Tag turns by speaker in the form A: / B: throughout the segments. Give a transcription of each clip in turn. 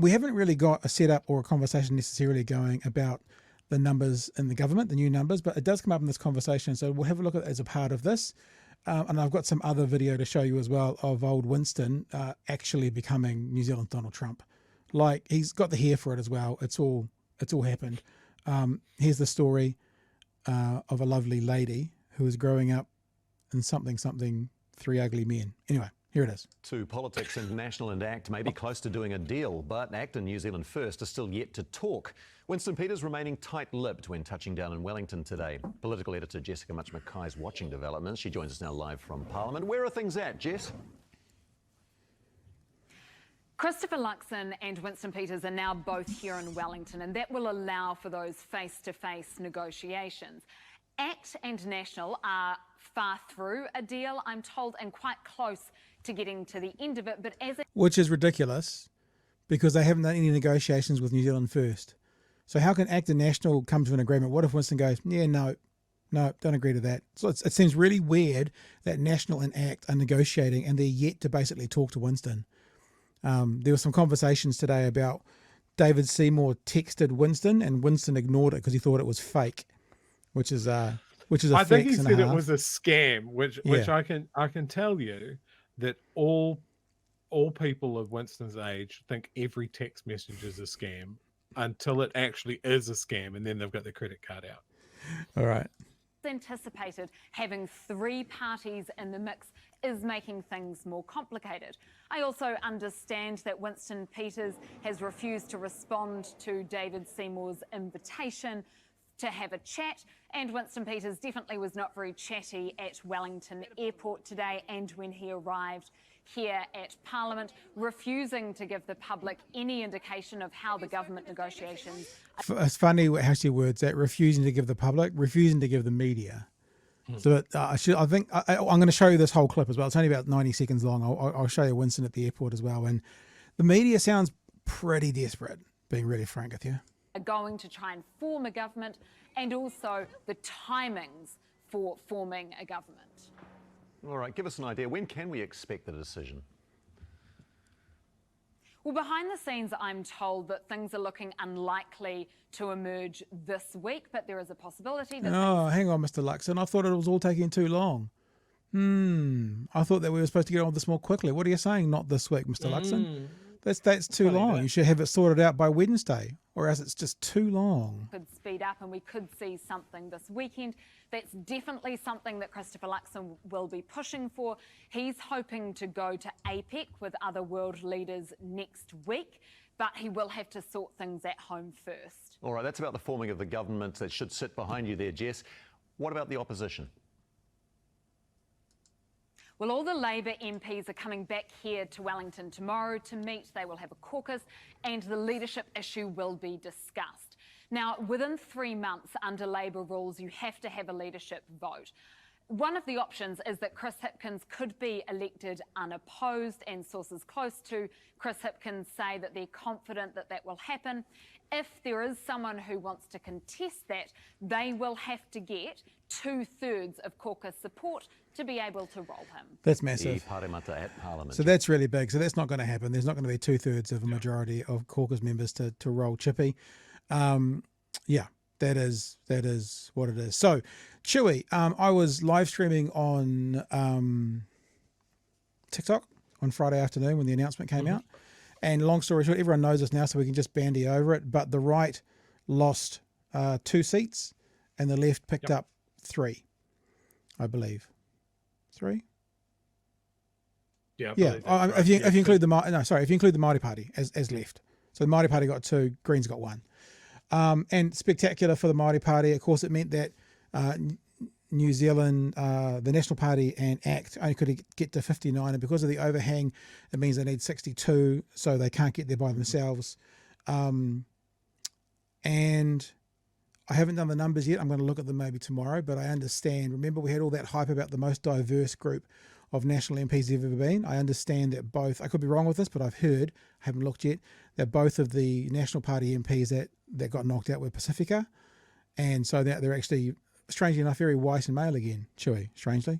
A: we haven't really got a setup or a conversation necessarily going about the numbers in the government, the new numbers, but it does come up in this conversation. So we'll have a look at it as a part of this. And I've got some other video to show you as well of old Winston actually becoming New Zealand's Donald Trump. Like, he's got the hair for it as well. It's all happened. Here's the story of a lovely lady who is growing up in something, three ugly men. Anyway, here it is.
B: To politics, International and ACT may be close to doing a deal, but ACT and New Zealand First are still yet to talk. Winston Peters remaining tight-lipped when touching down in Wellington today. Political editor Jessica Much-Mackay's watching developments. She joins us now live from Parliament. Where are things at, Jess?
C: Christopher Luxon and Winston Peters are now both here in Wellington, and that will allow for those face-to-face negotiations. ACT and National are far through a deal, I'm told, and quite close to getting to the end of it. But
A: which is ridiculous, because they haven't done any negotiations with New Zealand First. So how can ACT and National come to an agreement? What if Winston goes, yeah, no, don't agree to that? So it seems really weird that National and ACT are negotiating and they're yet to basically talk to Winston. There were some conversations today about David Seymour texted Winston and Winston ignored it because he thought it was fake, which is a
D: I think he
A: fax and
D: said
A: a
D: it
A: half.
D: was a scam, which I can tell you that all people of Winston's age think every text message is a scam until it actually is a scam, and then they've got their credit card out.
A: All right.
C: anticipated having three parties in the mix is making things more complicated. I also understand that Winston Peters has refused to respond to David Seymour's invitation to have a chat, and Winston Peters definitely was not very chatty at Wellington Airport today and when he arrived here at Parliament, refusing to give the public any indication of how the government negotiations...
A: It's funny how she words that, refusing to give the public, refusing to give the media. So I'm going to show you this whole clip as well. It's only about 90 seconds long. I'll show you Winston at the airport as well. And the media sounds pretty desperate, being really frank with you.
C: Are going to try and form a government, and also the timings for forming a government.
B: All right, give us an idea. When can we expect the decision?
C: Well, behind the scenes, I'm told that things are looking unlikely to emerge this week, but there is a possibility that...
A: Oh, hang on, Mr. Luxon. I thought it was all taking too long. I thought that we were supposed to get on this more quickly. What are you saying? Not this week, Mr. Luxon. That's too long. You should have it sorted out by Wednesday, or else it's just too long.
C: Could speed up and we could see something this weekend. That's definitely something that Christopher Luxon will be pushing for. He's hoping to go to APEC with other world leaders next week, but he will have to sort things at home first.
B: All right, that's about the forming of the government that should sit behind you there, Jess. What about the opposition?
C: Well, all the Labour MPs are coming back here to Wellington tomorrow to meet. They will have a caucus and the leadership issue will be discussed. Now, within 3 months under Labour rules, you have to have a leadership vote. One of the options is that Chris Hipkins could be elected unopposed, and sources close to Chris Hipkins say that they're confident that that will happen. If there is someone who wants to contest that, they will have to get 2/3 of caucus support to be able to roll him.
A: That's massive.
B: At Parliament.
A: So that's really big. So that's not going to happen. There's not going to be 2/3 of a majority of caucus members to roll Chippy. Yeah, that is what it is. So, Chewy, I was live streaming on TikTok on Friday afternoon when the announcement came out. And long story short, everyone knows this now, so we can just bandy over it. But the right lost 2 seats, and the left picked up 3, I believe. 3.
D: Yeah.
A: If you include the if you include the Māori Party as left, so the Māori Party got 2, Greens got 1. And spectacular for the Māori Party. Of course, it meant that New Zealand, the National Party and ACT only could get to 59, and because of the overhang, it means they need 62, so they can't get there by themselves. And I haven't done the numbers yet. I'm going to look at them maybe tomorrow, but I understand. Remember, we had all that hype about the most diverse group of national MPs there have ever been. I understand that both, I could be wrong with this, but I've heard, I haven't looked yet, that both of the National Party MPs that got knocked out were Pacifica. And so that they're actually, strangely enough, very white and male again, Chewy, strangely.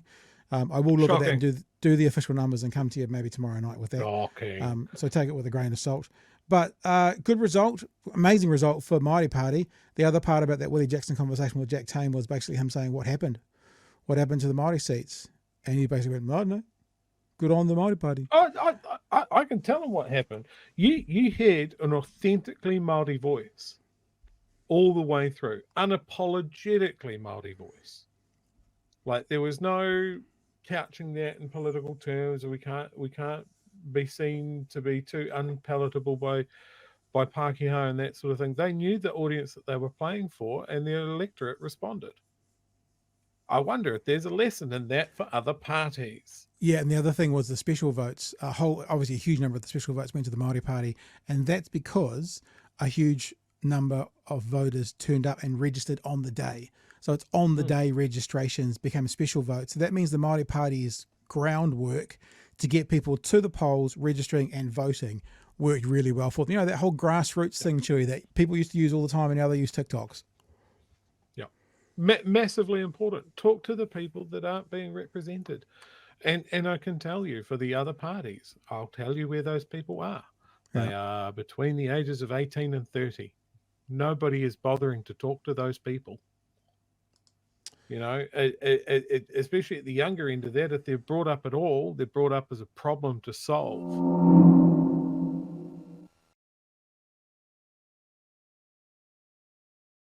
A: I will look at that and do the official numbers and come to you maybe tomorrow night with that.
D: Okay.
A: So take it with a grain of salt. But good result, amazing result for Māori Party. The other part about that Willie Jackson conversation with Jack Tame was basically him saying what happened to the Māori seats, and he basically went, "I don't know, good on the Māori Party."
D: I can tell them what happened. You had an authentically Māori voice all the way through, unapologetically Māori voice. Like there was no couching that in political terms, or we can't be seen to be too unpalatable by Pākehā and that sort of thing. They knew the audience that they were playing for, and their electorate responded. I wonder if there's a lesson in that for other parties.
A: Yeah, and the other thing was the special votes. Obviously a huge number of the special votes went to the Māori Party, and that's because a huge number of voters turned up and registered on the day. So it's on the day registrations became special votes. So that means the Māori Party's groundwork to get people to the polls, registering and voting worked really well for them. You know, that whole grassroots thing, Chewy, that people used to use all the time and now they use TikToks.
D: Yeah. Massively important. Talk to the people that aren't being represented. And I can tell you for the other parties, I'll tell you where those people are.
A: Yeah.
D: They are between the ages of 18 and 30. Nobody is bothering to talk to those people. You know, especially at the younger end of that, if they're brought up at all, they're brought up as a problem to solve.